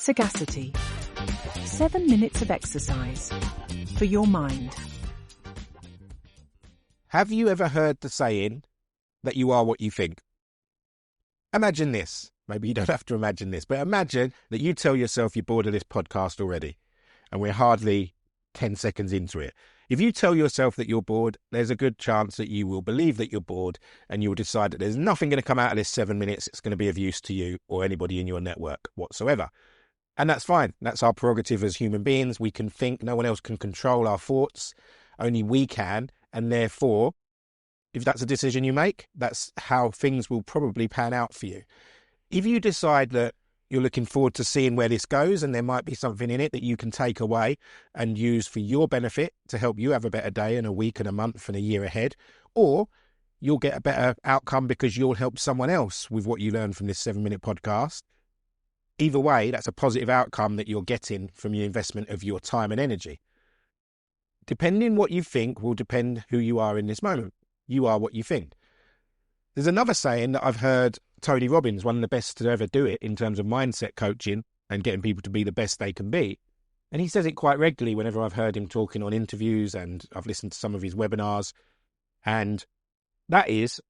Sagacity. 7 minutes of exercise for your mind. Have you ever heard the saying that you are what you think? Imagine this. Maybe you don't have to imagine this, but imagine that you tell yourself you're bored of this podcast already, and we're hardly 10 seconds into it. If you tell yourself that you're bored, there's a good chance that you will believe that you're bored, and you'll decide that there's nothing going to come out of this 7 minutes that's going to be of use to you or anybody in your network whatsoever. And that's fine. That's our prerogative as human beings. We can think. No one else can control our thoughts. Only we can. And therefore, if that's a decision you make, that's how things will probably pan out for you. If you decide that you're looking forward to seeing where this goes and there might be something in it that you can take away and use for your benefit to help you have a better day and a week and a month and a year ahead, or you'll get a better outcome because you'll help someone else with what you learn from this 7-minute podcast. Either way, that's a positive outcome that you're getting from your investment of your time and energy. Depending what you think will depend who you are in this moment. You are what you think. There's another saying that I've heard Tony Robbins, one of the best to ever do it in terms of mindset coaching and getting people to be the best they can be. And he says it quite regularly whenever I've heard him talking on interviews and I've listened to some of his webinars. And that is,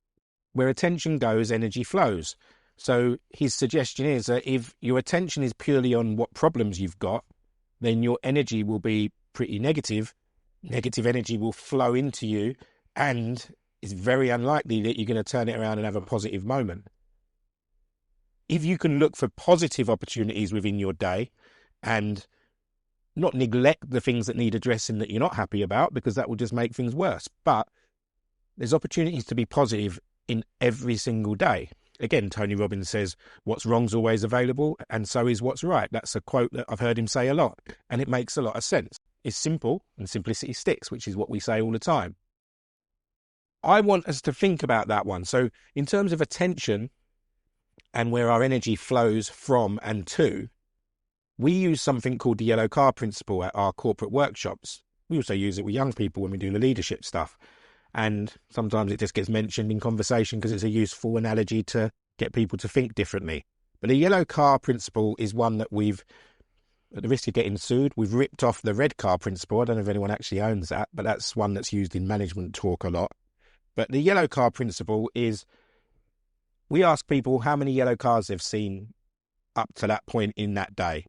where attention goes, energy flows. So his suggestion is that if your attention is purely on what problems you've got, then your energy will be pretty negative. Negative energy will flow into you, and it's very unlikely that you're going to turn it around and have a positive moment. If you can look for positive opportunities within your day and not neglect the things that need addressing that you're not happy about, because that will just make things worse. But there's opportunities to be positive in every single day. Again, Tony Robbins says, what's wrong's always available, and so is what's right. That's a quote that I've heard him say a lot, and it makes a lot of sense. It's simple, and simplicity sticks, which is what we say all the time. I want us to think about that one. So in terms of attention and where our energy flows from and to, we use something called the yellow car principle at our corporate workshops. We also use it with young people when we do the leadership stuff. And sometimes it just gets mentioned in conversation because it's a useful analogy to get people to think differently. But the yellow car principle is one that we've, at the risk of getting sued, we've ripped off the red car principle. I don't know if anyone actually owns that, but that's one that's used in management talk a lot. But the yellow car principle is, we ask people how many yellow cars they've seen up to that point in that day.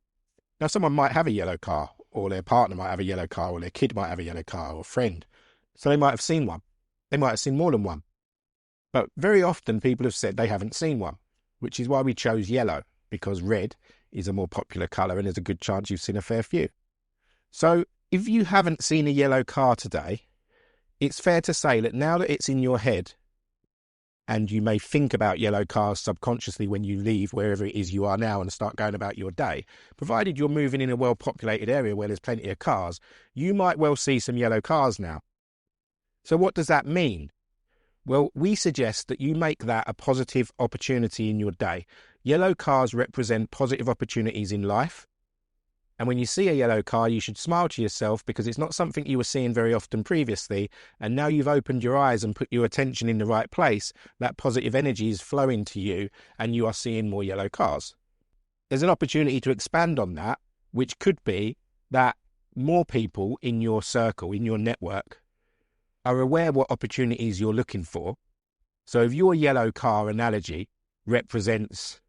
Now, someone might have a yellow car, or their partner might have a yellow car, or their kid might have a yellow car, or a friend. So they might have seen one. They might have seen more than one. But very often people have said they haven't seen one, which is why we chose yellow, because red is a more popular colour and there's a good chance you've seen a fair few. So if you haven't seen a yellow car today, it's fair to say that now that it's in your head, and you may think about yellow cars subconsciously when you leave wherever it is you are now and start going about your day, provided you're moving in a well-populated area where there's plenty of cars, you might well see some yellow cars now. So what does that mean? Well, we suggest that you make that a positive opportunity in your day. Yellow cars represent positive opportunities in life. And when you see a yellow car, you should smile to yourself because it's not something you were seeing very often previously. And now you've opened your eyes and put your attention in the right place. That positive energy is flowing to you and you are seeing more yellow cars. There's an opportunity to expand on that, which could be that more people in your circle, in your network, are aware what opportunities you're looking for. So if your yellow car analogy represents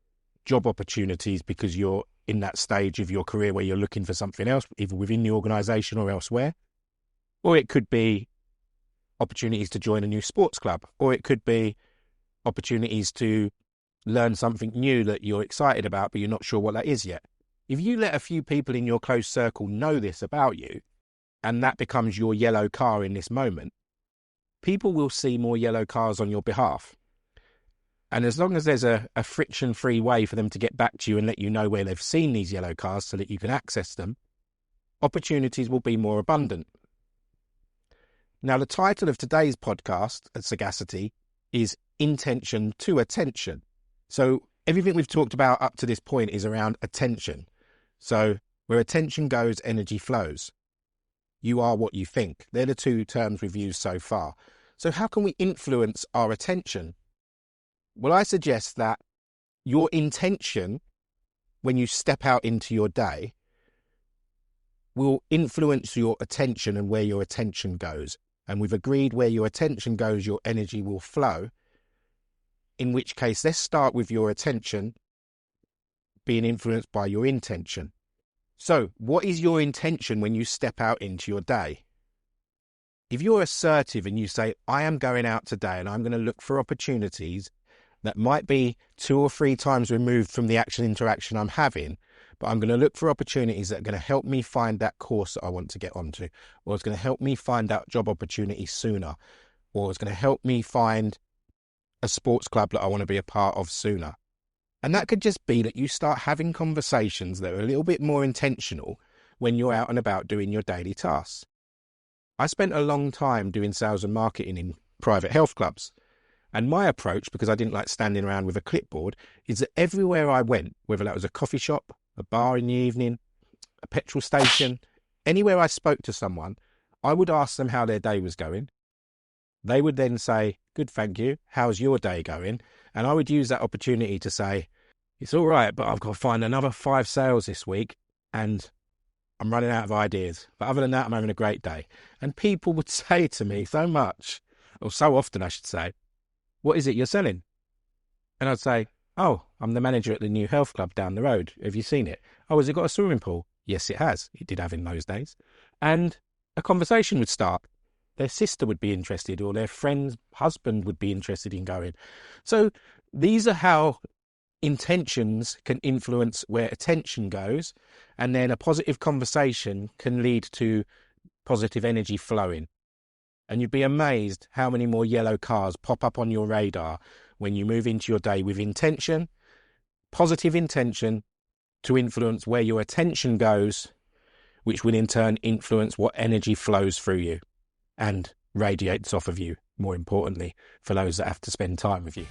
job opportunities because you're in that stage of your career where you're looking for something else, either within the organisation or elsewhere, or it could be opportunities to join a new sports club, or it could be opportunities to learn something new that you're excited about but you're not sure what that is yet. If you let a few people in your close circle know this about you, and that becomes your yellow car in this moment, people will see more yellow cars on your behalf. And as long as there's a friction-free way for them to get back to you and let you know where they've seen these yellow cars so that you can access them, opportunities will be more abundant. Now, the title of today's podcast at Sagacity is Intention to Attention. So everything we've talked about up to this point is around attention. So where attention goes, energy flows. You are what you think. They're the two terms we've used so far. So how can we influence our attention? Well, I suggest that your intention when you step out into your day will influence your attention and where your attention goes. And we've agreed where your attention goes, your energy will flow. In which case, let's start with your attention being influenced by your intention. So, what is your intention when you step out into your day? If you're assertive and you say, I am going out today and I'm going to look for opportunities that might be 2 or 3 times removed from the actual interaction I'm having, but I'm going to look for opportunities that are going to help me find that course that I want to get onto, or it's going to help me find that job opportunity sooner, or it's going to help me find a sports club that I want to be a part of sooner. And that could just be that you start having conversations that are a little bit more intentional when you're out and about doing your daily tasks. I spent a long time doing sales and marketing in private health clubs. And my approach, because I didn't like standing around with a clipboard, is that everywhere I went, whether that was a coffee shop, a bar in the evening, a petrol station, anywhere I spoke to someone, I would ask them how their day was going. They would then say, good, thank you. How's your day going? And I would use that opportunity to say, it's all right, but I've got to find another 5 sales this week and I'm running out of ideas. But other than that, I'm having a great day. And people would say to me so much, or so often I should say, what is it you're selling? And I'd say, oh, I'm the manager at the new health club down the road. Have you seen it? Oh, has it got a swimming pool? Yes, it has. It did have in those days. And a conversation would start. Their sister would be interested, or their friend's husband would be interested in going. So these are how intentions can influence where attention goes, and then a positive conversation can lead to positive energy flowing. And you'd be amazed how many more yellow cars pop up on your radar when you move into your day with intention, positive intention, to influence where your attention goes, which will in turn influence what energy flows through you and radiates off of you, more importantly, for those that have to spend time with you.